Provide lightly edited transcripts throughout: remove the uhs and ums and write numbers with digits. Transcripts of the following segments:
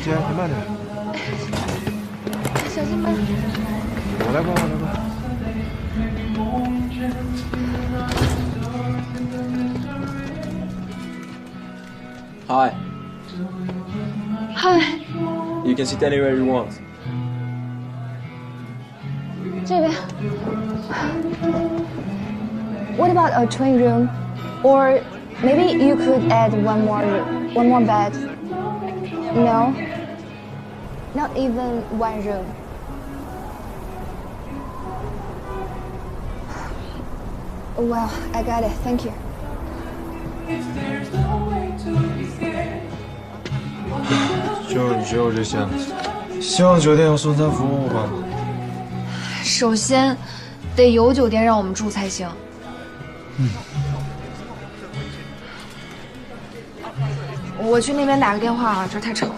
姐，你慢点。小心吧。我来关，我来关。Hi. Hi. You can sit anywhere you want. 这边。What about a twin room? Or maybe you could add one more bed. No. Not even one room. Well, I got it. Thank you. 就只有这些，希望酒店有送餐服务吧。首先，得有酒店让我们住才行。我去那边打个电话啊，这儿太吵了。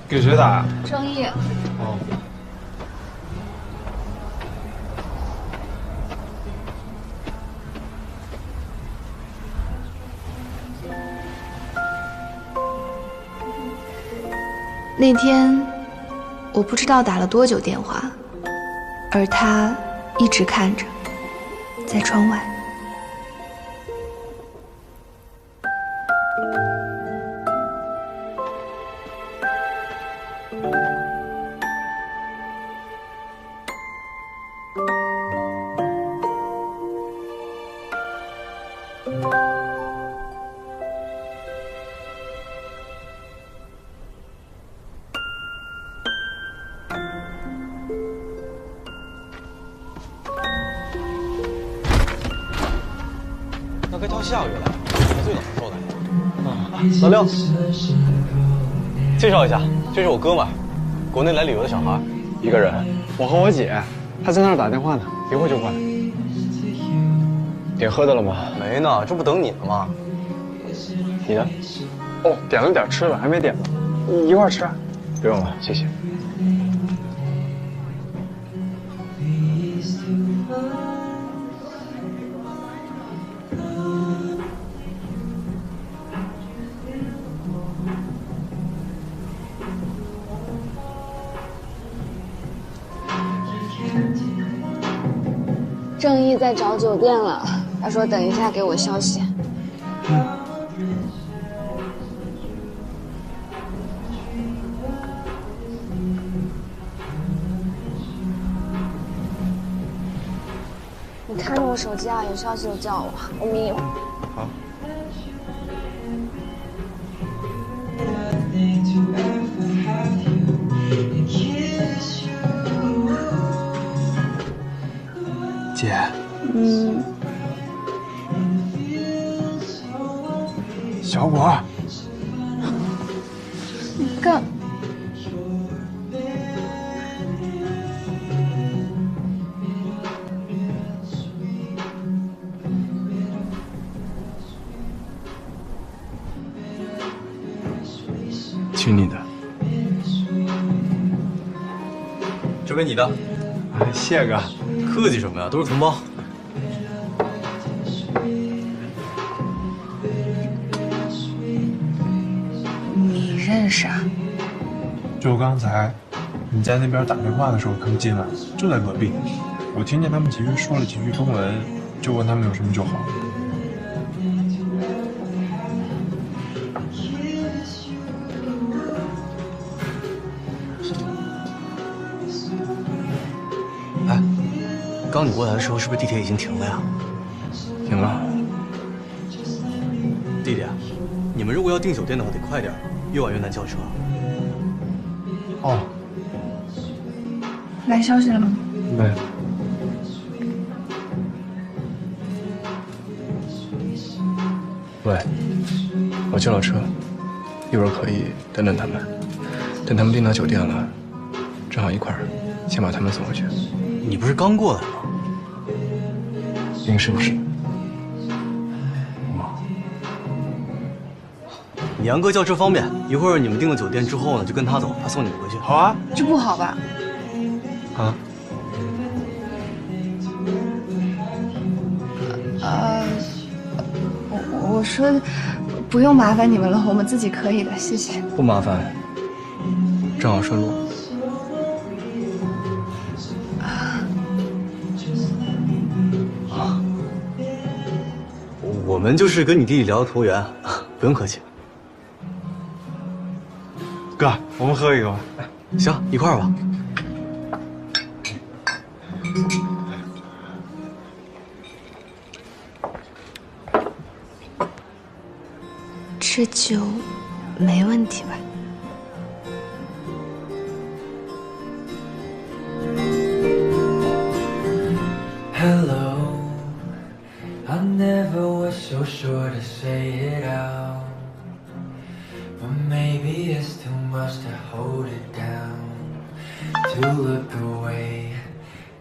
给谁打呀？郑毅。哦。那天，我不知道打了多久电话，而他一直看着，在窗外。那该到下个月了，才最冷的时候呢。老六，介绍一下，这是我哥们儿，国内来旅游的小孩，一个人。我和我姐，她在那儿打电话呢，一会儿就过来。点喝的了吗？没呢，这不等你呢吗？你呢？哦，点了点吃的，还没点呢。一块儿吃啊？不用了，谢谢。郑毅在找酒店了，他说等一下给我消息。你看着我手机啊，有消息就叫我，我眯一会儿。好。姐。小果。干。听你的。这杯你的。哎，谢哥。客气什么呀，都是同胞。你认识啊？就刚才你在那边打电话的时候，他们进来了，就在隔壁。我听见他们几个说了几句中文，就问他们有什么就好。哎，刚你过来的时候，是不是地铁已经停了呀？停了。弟弟，你们如果要订酒店的话，得快点，越晚越难叫车。哦。来消息了吗？没。喂，我叫了车，一会儿可以等等他们，等他们订到酒店了，正好一块儿先把他们送回去。你不是刚过来吗？临时不是。你杨哥叫车方便，一会儿你们订了酒店之后呢，就跟他走，他送你们回去。好啊。这不好吧？啊。我说不用麻烦你们了，我们自己可以的，谢谢。不麻烦。正好顺路。啊，我们就是跟你弟弟聊得投缘，不用客气。哥，我们喝一个吧。行，一块儿吧。这酒没问题吧？ Hello, I never was so sure to say it out. But maybe it's too much to hold it down. To look away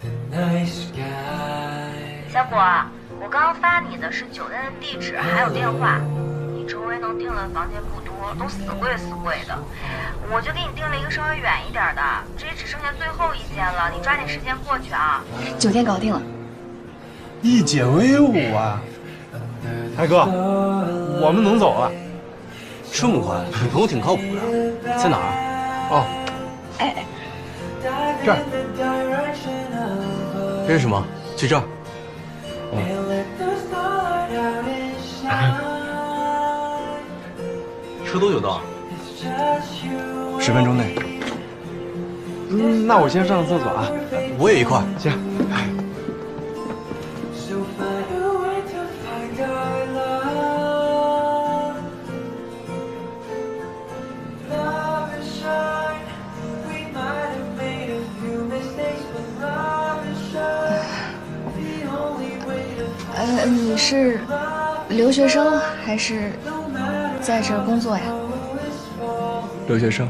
the night sky. 小果，我刚刚发你的是酒店的地址还有电话，你周围能订的房间不多，都死贵的。我就给你订了一个稍微远一点的，这也只剩下最后一间了，你抓紧时间过去啊。酒店搞定了。 一姐威武啊！大哥，我们能走了。这么快？你朋友挺靠谱的，在哪儿？哦，哎，这儿。这是什么？去这儿。车多久到？10分钟内。那我先上厕所啊。我也一块儿。行。 So find a way to find our love. Love and shine. We might have made a few mistakes, but love and shine. The only way to find 你是留学生还是在这工作呀？留学生。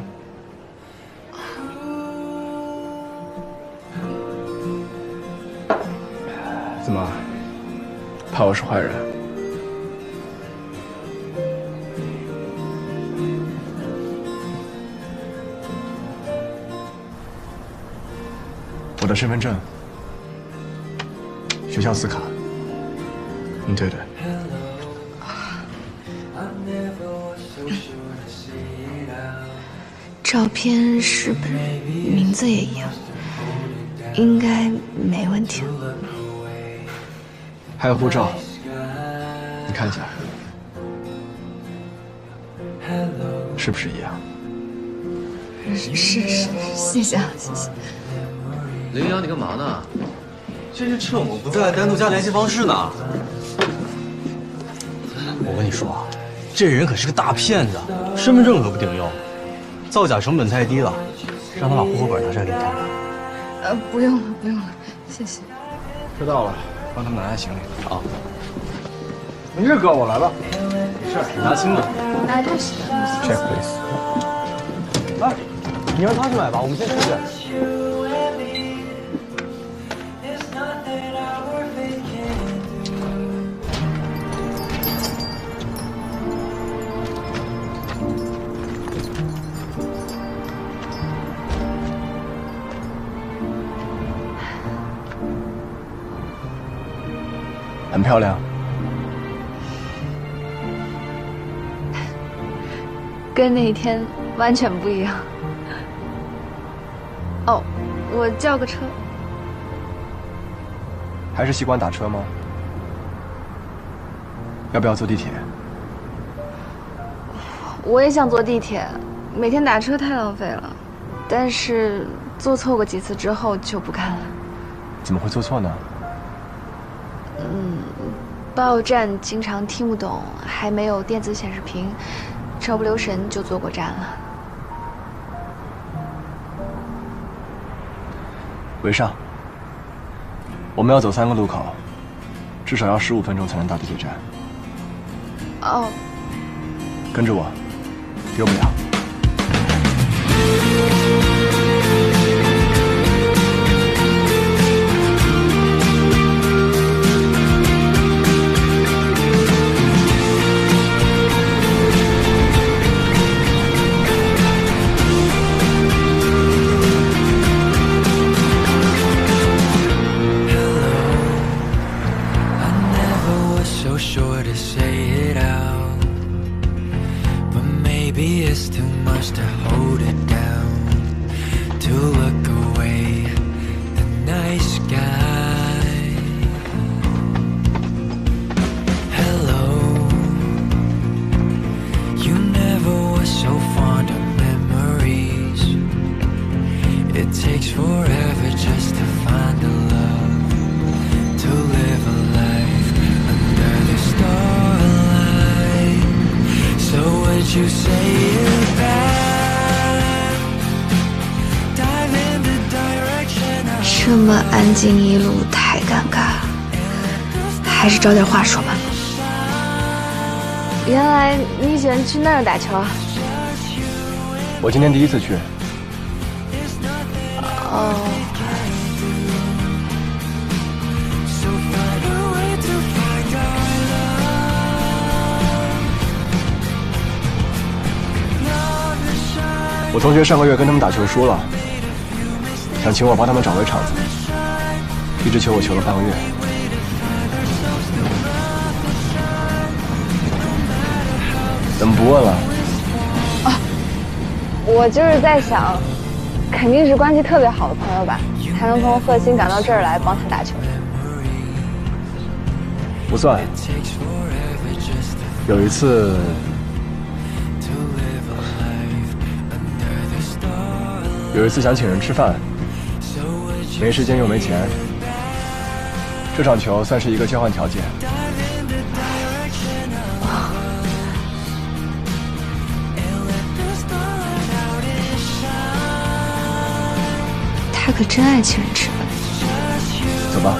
怎么？怕我是坏人？我的身份证，学校司卡。对对。 照片是本人，名字也一样，应该没问题。还有护照，你看一下，是不是一样？是，谢谢啊，谢谢。林阳，你干嘛呢？这是趁我不在，单独加联系方式呢。我跟你说啊，这人可是个大骗子，身份证可不顶用，造假成本太低了，让他把户口本拿出来给你看看。不用了，谢谢。车到了，帮他们拿下行李。好，没事，哥，我来了。没事，你拿轻点。啊，对不起。 Check please。来，你让他去买吧，我们先出去。 很漂亮，跟那一天完全不一样。哦，我叫个车。还是习惯打车吗？要不要坐地铁？我也想坐地铁，每天打车太浪费了。但是坐错过几次之后就不干了。怎么会坐错呢？报站经常听不懂，还没有电子显示屏，稍不留神就坐过站了。韦尚，我们要走3个路口，至少要15分钟才能到地铁站。哦，跟着我，丢不了。 So sure to say it out, but maybe it's too much to hold it down. you say it back. Dive in the direction of 这么安静一路太尴尬，还是找点话说吧。原来你喜欢去那儿打球啊？我今天第一次去。哦。 so find a way to find our love. 我同学上个月跟他们打球输了，想请我帮他们找回场子，一直求我求了半个月。怎么不问了？我就是在想，肯定是关系特别好的朋友吧，才能从贺新赶到这儿来帮他打球。不算。有一次，想请人吃饭，没时间又没钱，这场球算是一个交换条件。他可真爱请人吃饭。走吧。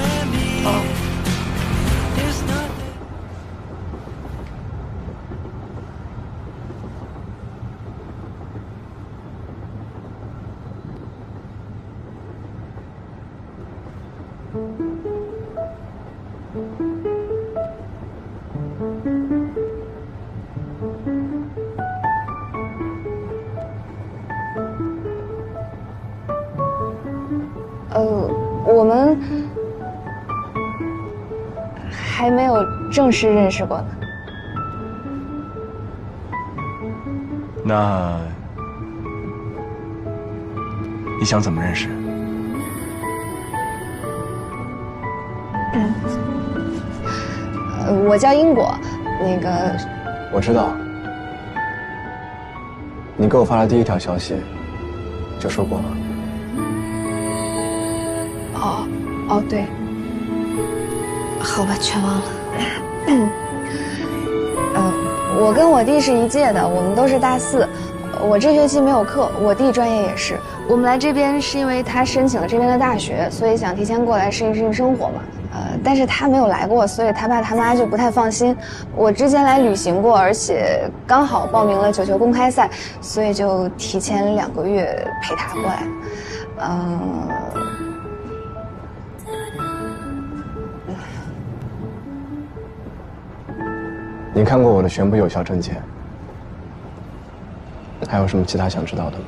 我们还没有正式认识过呢。那你想怎么认识？我叫英果，那个我知道，你给我发了第一条消息，就说过了。哦，对，好吧，全忘了。我跟我弟是一届的，我们都是大4。我这学期没有课，我弟专业也是。我们来这边是因为他申请了这边的大学，所以想提前过来适应适应生活嘛。但是他没有来过，所以他爸他妈就不太放心。我之前来旅行过，而且刚好报名了9球公开赛，所以就提前2个月陪他过来。你看过我的全部有效证件，还有什么其他想知道的吗？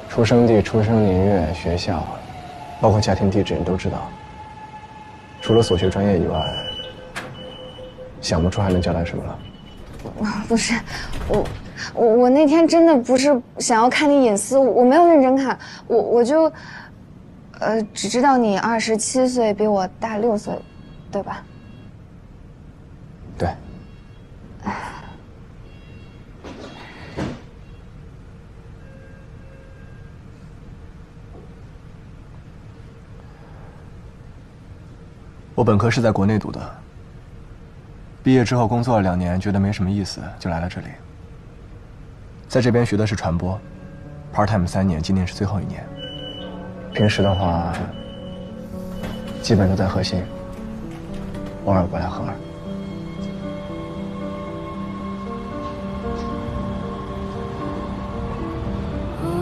出生地、出生年月、学校，包括家庭地址，你都知道。除了所学专业以外，想不出还能交代什么了。不是，我那天真的不是想要看你隐私，我没有认真看，我就，只知道你27岁，比我大6岁，对吧？对。我本科是在国内读的，毕业之后工作了2年，觉得没什么意思，就来了这里。在这边学的是传播 ，part time 3年，今年是最后1年。平时的话，基本都在核心，偶尔过来荷尔。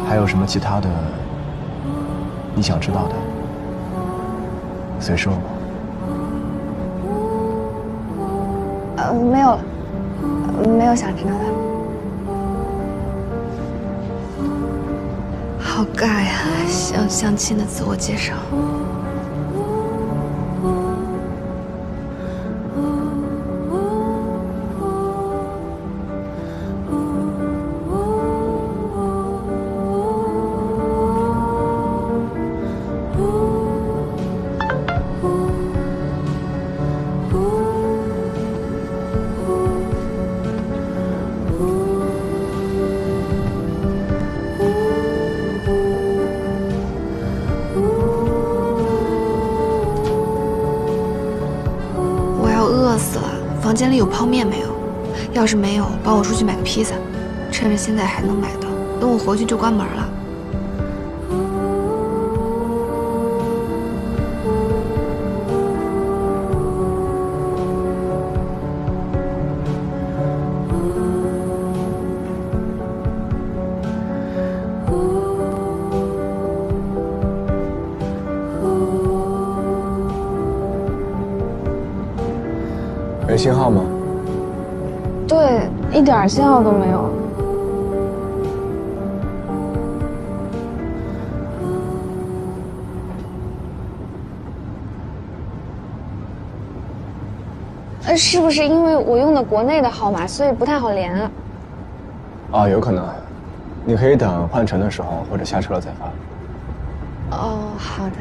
还有什么其他的你想知道的，随时问我。没有了，没有想知道的。好尬呀，像相亲的自我介绍。房间里有泡面没有？要是没有，帮我出去买个披萨，趁着现在还能买到，等我回去就关门了。没信号吗？对，一点信号都没有。是不是因为我用的国内的号码，所以不太好连啊？啊，有可能。你可以等换乘的时候或者下车了再发。哦，好的。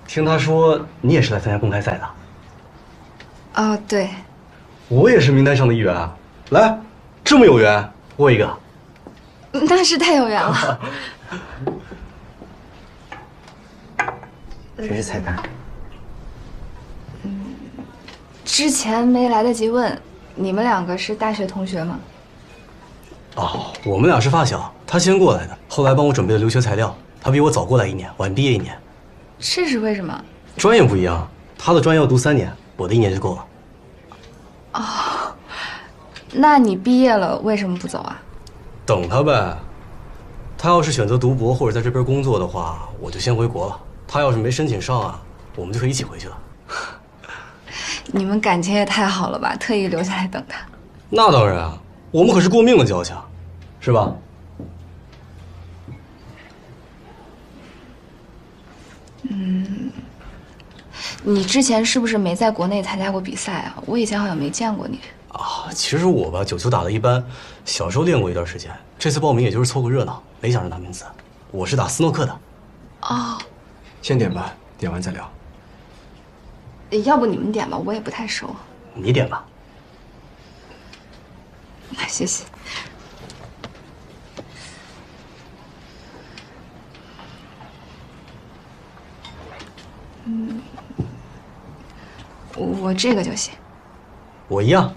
听他说你也是来参加公开赛的。哦，对。我也是名单上的一员啊！来，这么有缘，握一个。那是太有缘了。这是菜单。之前没来得及问，你们两个是大学同学吗？哦，我们俩是发小，他先过来的，后来帮我准备的留学材料。他比我早过来1年，晚毕业1年。这是为什么？专业不一样，他的专业要读3年，我的1年就够了。哦，那你毕业了为什么不走啊？等他呗。他要是选择读博或者在这边工作的话，我就先回国了。他要是没申请上啊，我们就可以一起回去了。你们感情也太好了吧，特意留下来等他。那当然啊，我们可是过命的交情，是吧？你之前是不是没在国内参加过比赛啊？我以前好像没见过你。啊，其实我吧，9球打得一般，小时候练过一段时间，这次报名也就是凑个热闹，没想着拿名次。我是打斯诺克的。哦，先点吧，点完再聊。要不你们点吧，我也不太熟。你点吧。谢谢。我这个就行。我一样。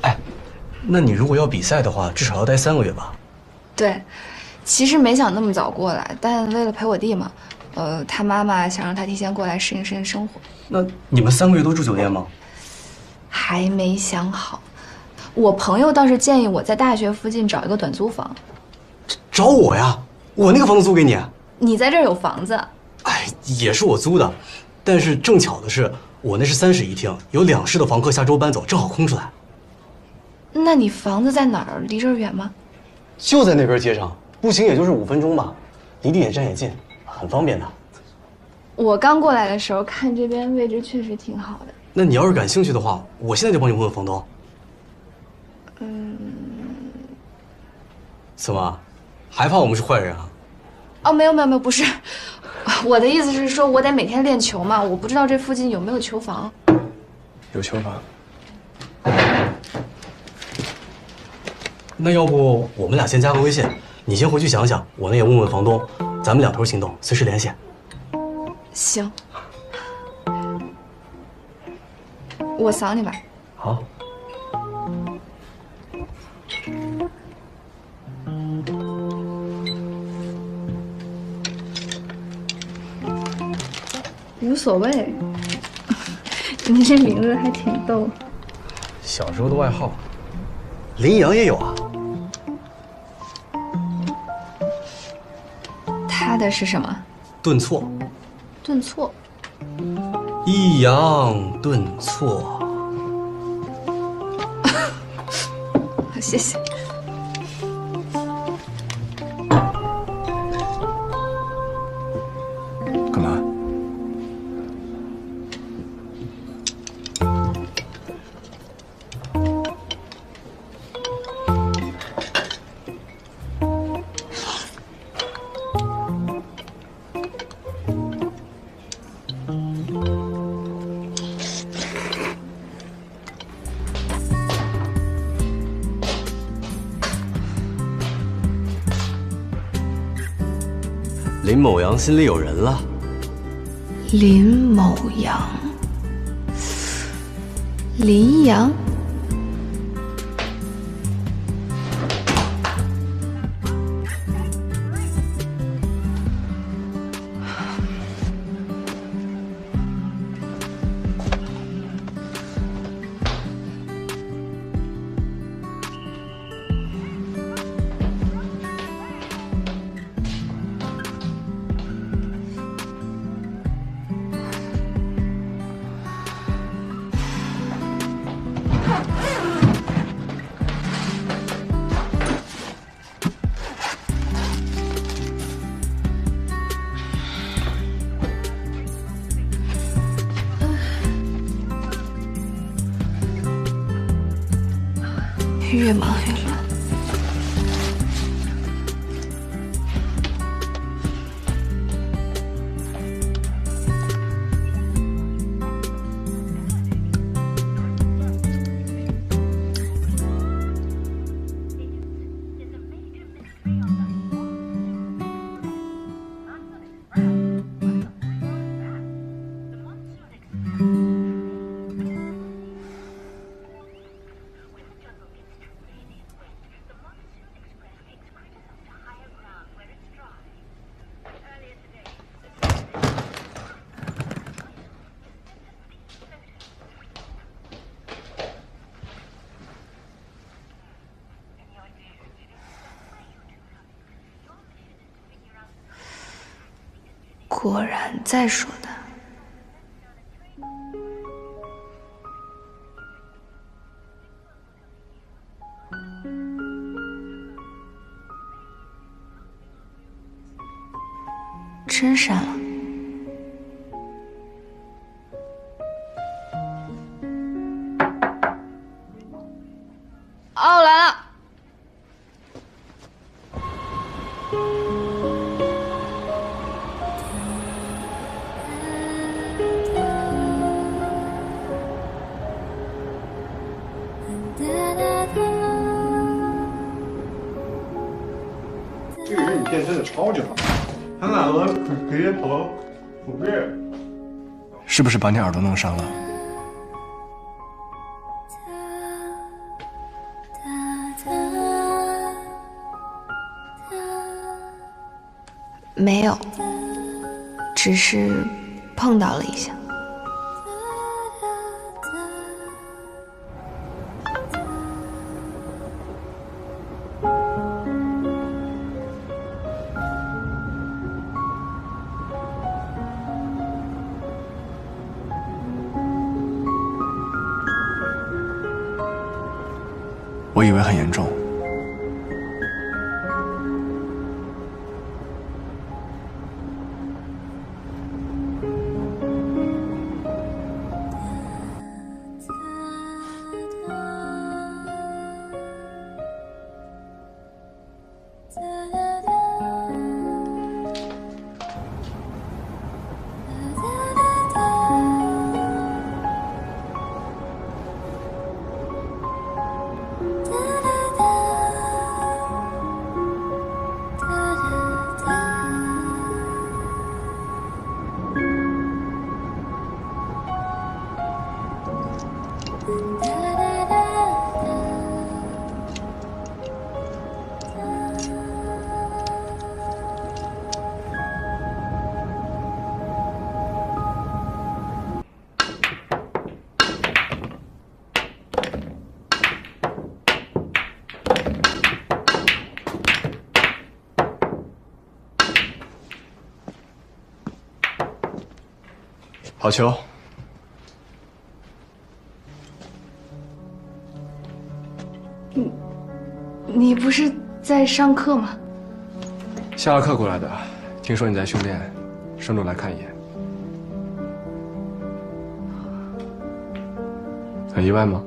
哎，那你如果要比赛的话，至少要待3个月吧？对，其实没想那么早过来，但为了陪我弟嘛，他妈妈想让他提前过来适应适应生活。那你们3个月都住酒店吗？还没想好，我朋友倒是建议我在大学附近找一个短租房。找我呀，我那个房子租给你。你在这儿有房子？哎，也是我租的，但是正巧的是，我那是3室1厅，有2室的房客下周搬走，正好空出来。那你房子在哪儿？离这儿远吗？就在那边街上，步行也就是5分钟吧，离地铁站也近，很方便的。我刚过来的时候看这边位置确实挺好的。那你要是感兴趣的话，我现在就帮你问问房东。怎么，还怕我们是坏人啊？哦，没有，不是，我的意思是说，我得每天练球嘛，我不知道这附近有没有球房。有球房。那要不我们俩先加个微信，你先回去想想，我呢也问问房东，咱们2头行动，随时联系。行，我扫你吧。好。无所谓，你这名字还挺逗。小时候的外号，林阳也有啊。他的是什么？顿挫。顿挫。抑扬顿挫。谢谢。干嘛？林某阳心里有人了。林某阳，林阳。越忙越乱。果然在说的。真删了。哦，来了。这个影片真的超级好，他俩都可以跑到5个月。是不是把你耳朵弄伤了？没有，只是碰到了一下。我以为很严重。好球！你不是在上课吗？下了课过来的，听说你在训练，顺路来看一眼。很意外吗？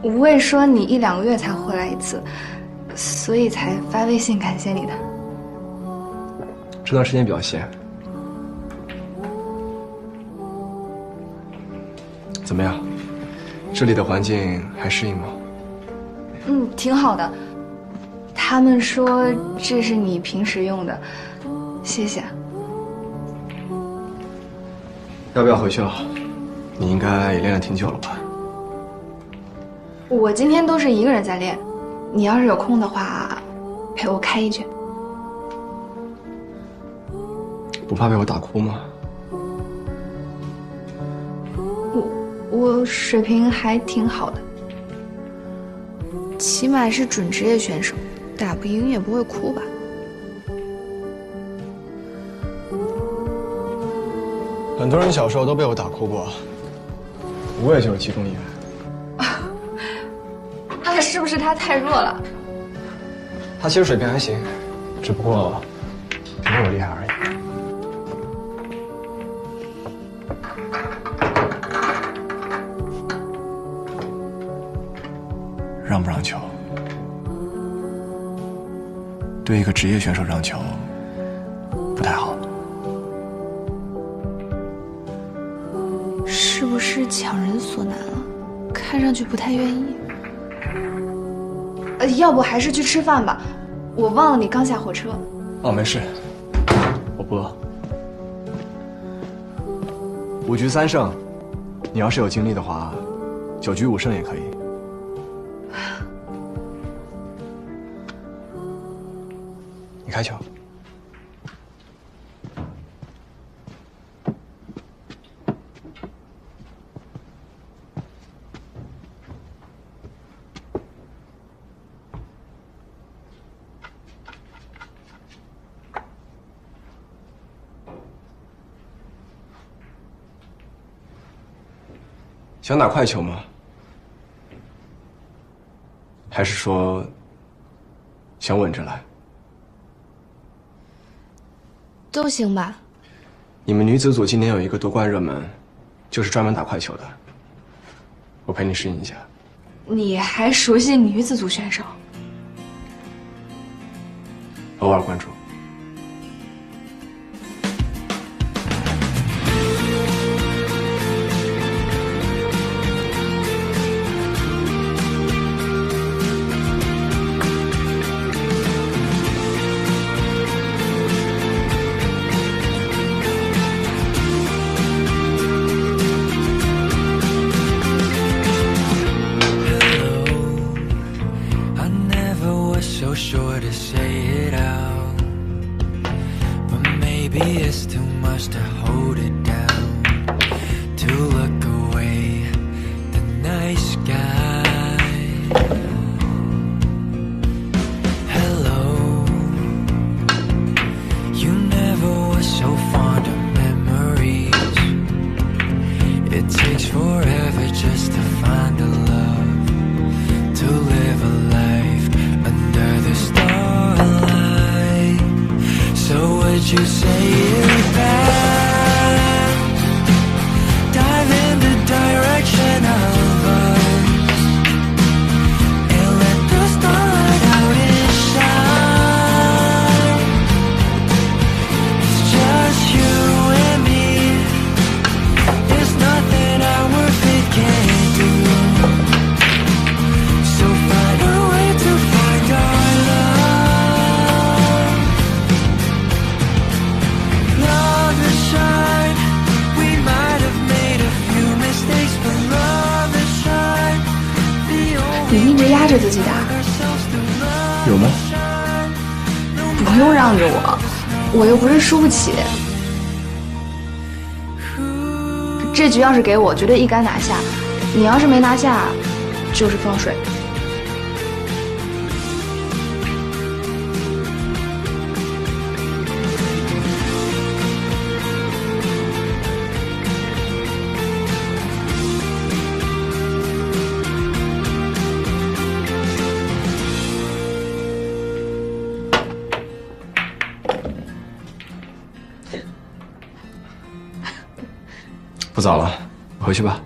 无畏说你1、2个月才回来一次，所以才发微信感谢你的。这段时间比较闲。怎么样？这里的环境还适应吗？挺好的。他们说这是你平时用的，谢谢。要不要回去了？你应该也练了挺久了吧？我今天都是一个人在练，你要是有空的话，陪我开一卷。不怕被我打哭吗？我水平还挺好的，起码是准职业选手，打不赢也不会哭吧？很多人小时候都被我打哭过，我也就是其中一员。那是不是他太弱了？他其实水平还行，只不过没我厉害而已。让不让球？对一个职业选手让球不太好。是不是强人所难了？看上去不太愿意。要不还是去吃饭吧，我忘了你刚下火车。哦，没事，我不饿。5局3胜，你要是有精力的话，9局5胜也可以。你开球。想打快球吗？还是说想稳着来？都行吧。你们女子组今年有一个夺冠热门，就是专门打快球的。我陪你适应一下。你还熟悉女子组选手？偶尔关注。Sure to say it out, but maybe it's too much to hold it down, to look away the night sky. Hello, you never were so fond of memories. It takes forever just to find a love, to live a life under the starlight. So would you say it back? Dive in the direction of us and let the starlight out and shine. It's just you and me. There's nothing our fate can't do. So find a way to find our love. Love is shine. We might have made a few mistakes, but love is shine. The 你 only 一直压着自己打， ourselves to love 有吗？ shine. 不用让着我，我又不是输不起。这局要是给我，绝对一杆拿下。你要是没拿下，就是放水。不早了，回去吧。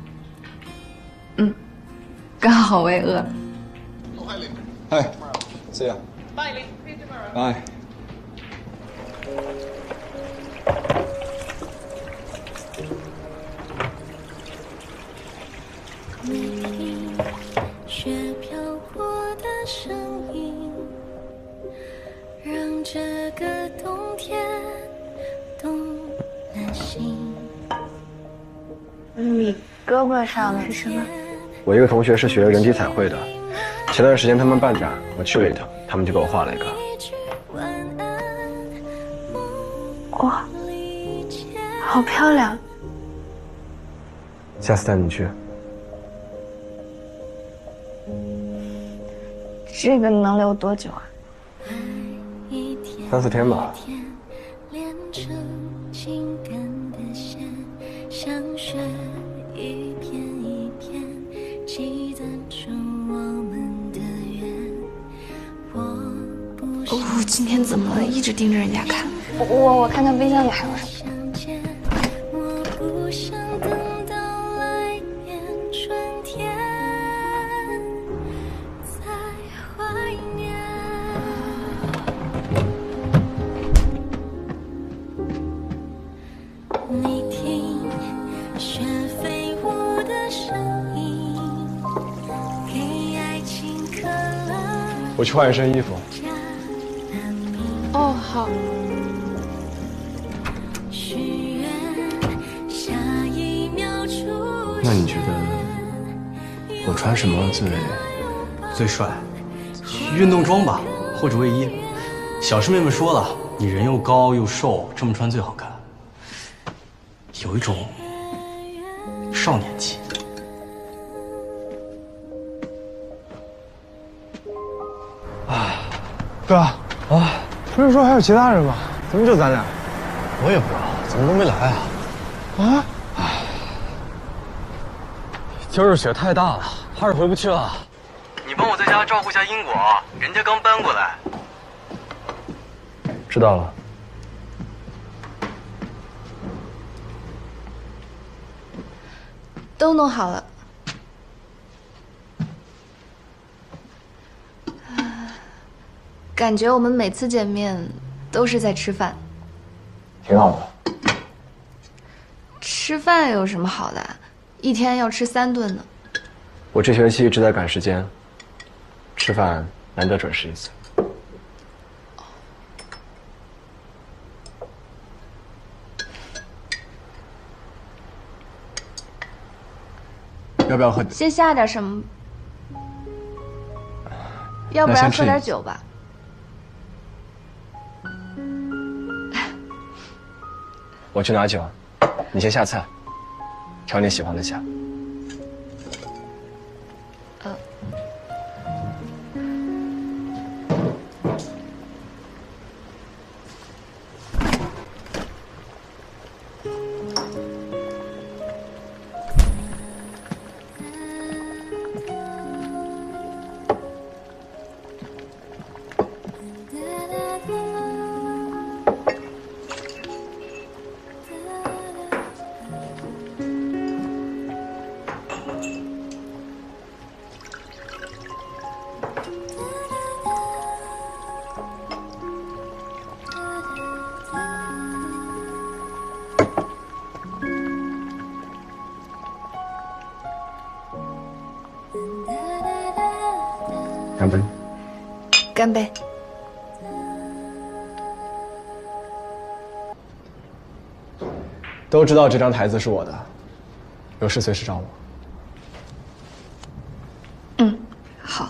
刚好我也饿了。Hi, see ya. Bye, Lee. See you tomorrow. Bye. 雪飘过的声音，让这个冬天动了心。你胳膊上是什么？我一个同学是学人体彩绘的，前段时间他们办展，我去了一趟，他们就给我画了一个。哇，好漂亮！下次带你去。这个能留多久啊？3、4天吧。哦，今天怎么了？一直盯着人家看。我看看冰箱里还有什么。我去换一身衣服。哦，好。那你觉得我穿什么最帅？运动装吧，或者卫衣。小师妹们说了，你人又高又瘦，这么穿最好看，有一种少年气。哥啊，不是说还有其他人吗？怎么就咱俩？我也不知道，怎么都没来啊？啊？今儿雪太大了，还是回不去了。你帮我在家照顾一下英果，人家刚搬过来。知道了。都弄好了。感觉我们每次见面都是在吃饭，挺好的。吃饭有什么好的？一天要吃3顿呢。我这学期一直在赶时间，吃饭难得准时一次。要不要喝？先下点什么？要不然喝点酒吧。我去拿酒，你先下菜，调你喜欢的虾。干杯！干杯！都知道这张台子是我的，有事随时找我。嗯，好。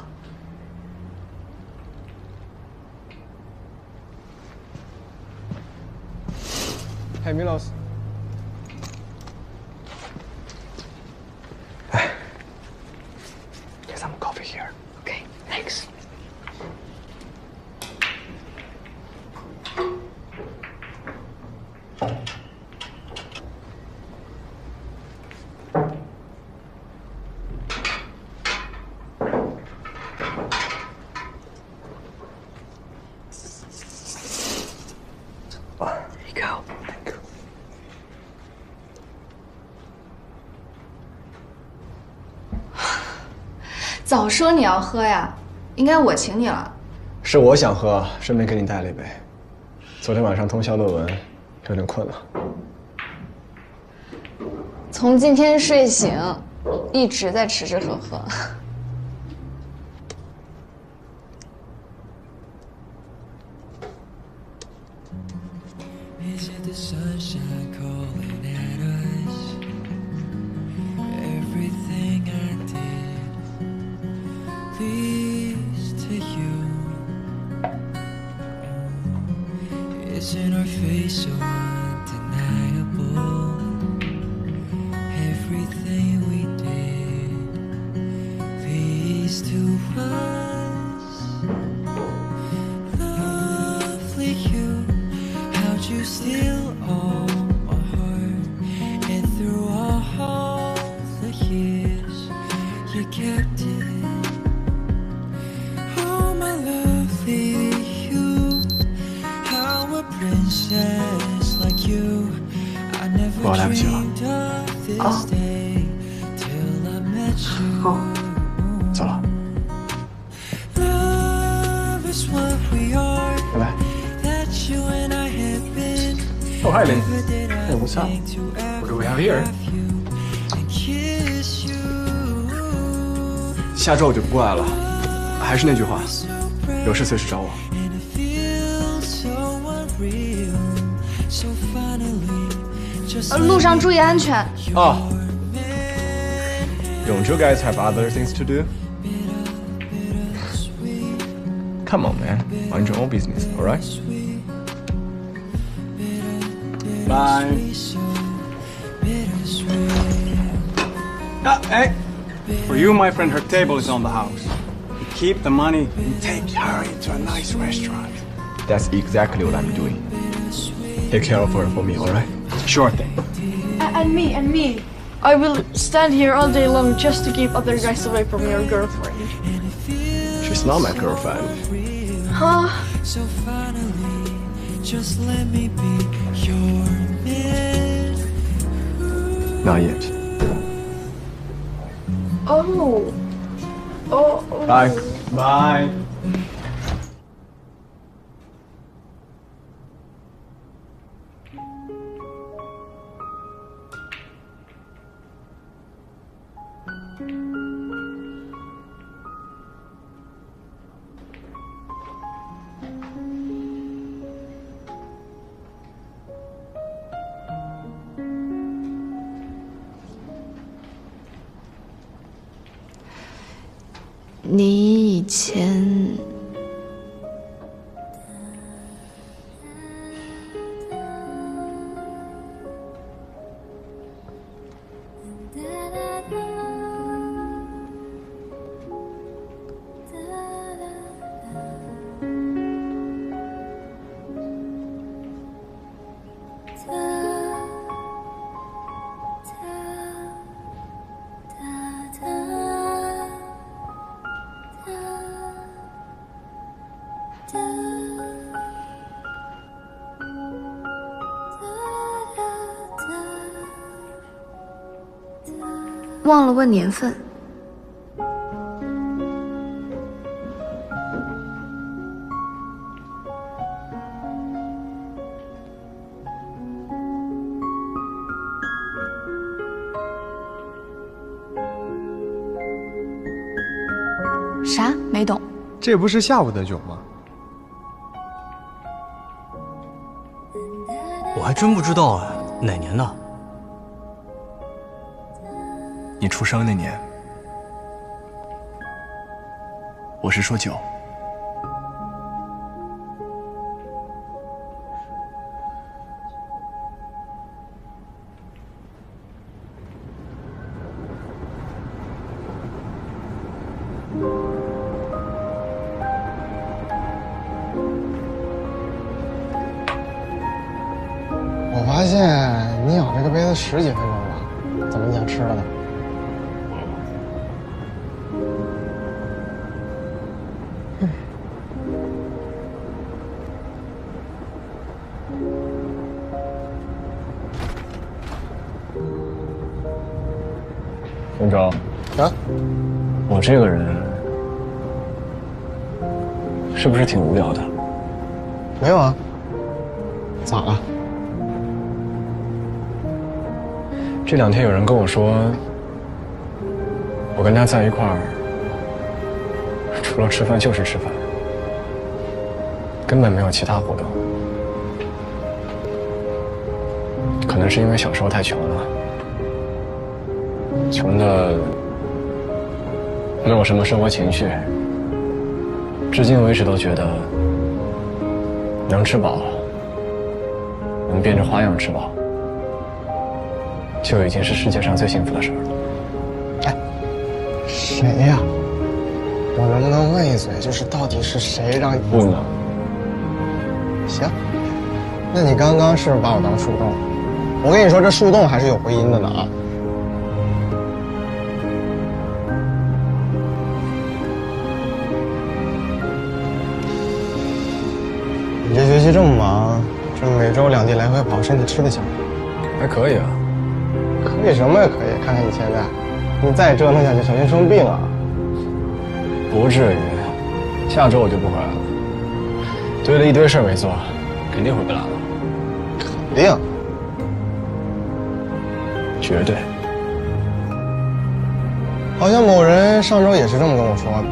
嘿，米老师。哎，Get some coffee here. Okay, thanks. Here you go. Thank you. 早说你要喝呀，应该我请你了。是我想喝，顺便给你带了一杯。昨天晚上通宵论文，有点困了。从今天睡醒，一直在吃吃喝喝。Is it the sunshine calling at us? Lovely you, how'd you steal all my heart? And through all the years, you kept it. Oh, my lovely you, how a princess like you, I never dreamed of this day till I met you. 走了， Love is what we are. 拜拜。 That you and I have been. Oh, hi, Lin. Never did I Hey, what's up? think to What do ever we have here? have you and kiss you. 下周我就不过来了。还是那句话，有事随时找我。 And it feels so unreal. So finally, just 路上注意安全。啊，Don't you guys have other things to do? Come on, man. Mind your own business, all right? Bye. Hey, for you, my friend, her table is on the house. You keep the money and take her into a nice restaurant. That's exactly what I'm doing. Take care of her for me, all right? Sure thing. And me. I will stand here all day long just to keep other guys away from your girlfriend. She's not my girlfriend. Huh? so finally, just let me be your man. Not yet. Oh. Bye. Bye. 你以前忘了问年份。啥？没懂。这不是下午的酒吗？我还真不知道哎，哪年的？你出生那年，我是说酒。我发现你咬这个杯子10几分钟了，怎么讲吃了的？文昭，啊，我这个人是不是挺无聊的？没有啊，咋了？这2天有人跟我说，我跟他在一块儿，除了吃饭就是吃饭，根本没有其他活动。可能是因为小时候太穷了，穷的没有什么生活情趣，至今为止都觉得能吃饱，能变着花样吃饱，就已经是世界上最幸福的事儿了。哎，谁呀？我能不能问一嘴，就是到底是谁让你不能？行，那你刚刚是把我当树洞？我跟你说，这树洞还是有回音的呢啊！你这学期这么忙，这每周2地来回跑，身体吃得消吗？还可以啊。可以什么也可以，看看你现在，你再折腾下去，小心生病啊！不至于，下周我就不回来了。堆了一堆事儿没做，肯定回不来了。肯定。绝对。好像某人上周也是这么跟我说的。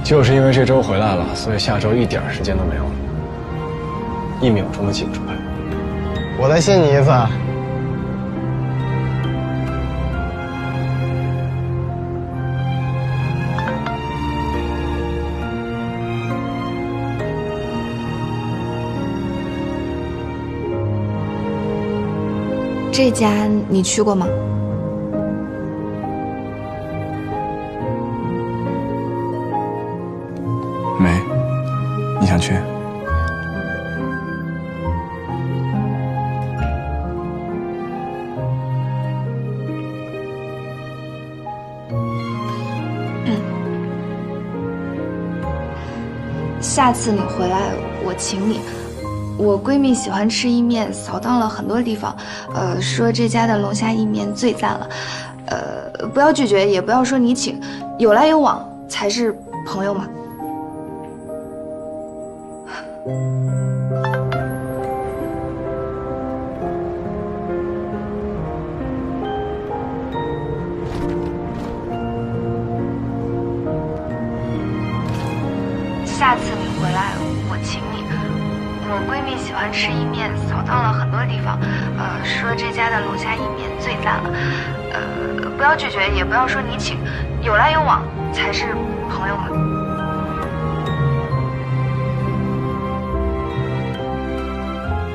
就是因为这周回来了，所以下周一点时间都没有了，1秒钟都挤不出来。我再信你一次。这家你去过吗？没，你想去？下次你回来，我请你。我闺蜜喜欢吃意面，扫荡了很多地方，说这家的龙虾意面最赞了，不要拒绝，也不要说你请，有来有往才是朋友嘛。下次你回来，我请你。我闺蜜喜欢吃意面，扫荡了很多地方，说这家的龙虾意面最赞了，不要拒绝，也不要说你请，有来有往才是朋友嘛。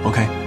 OK。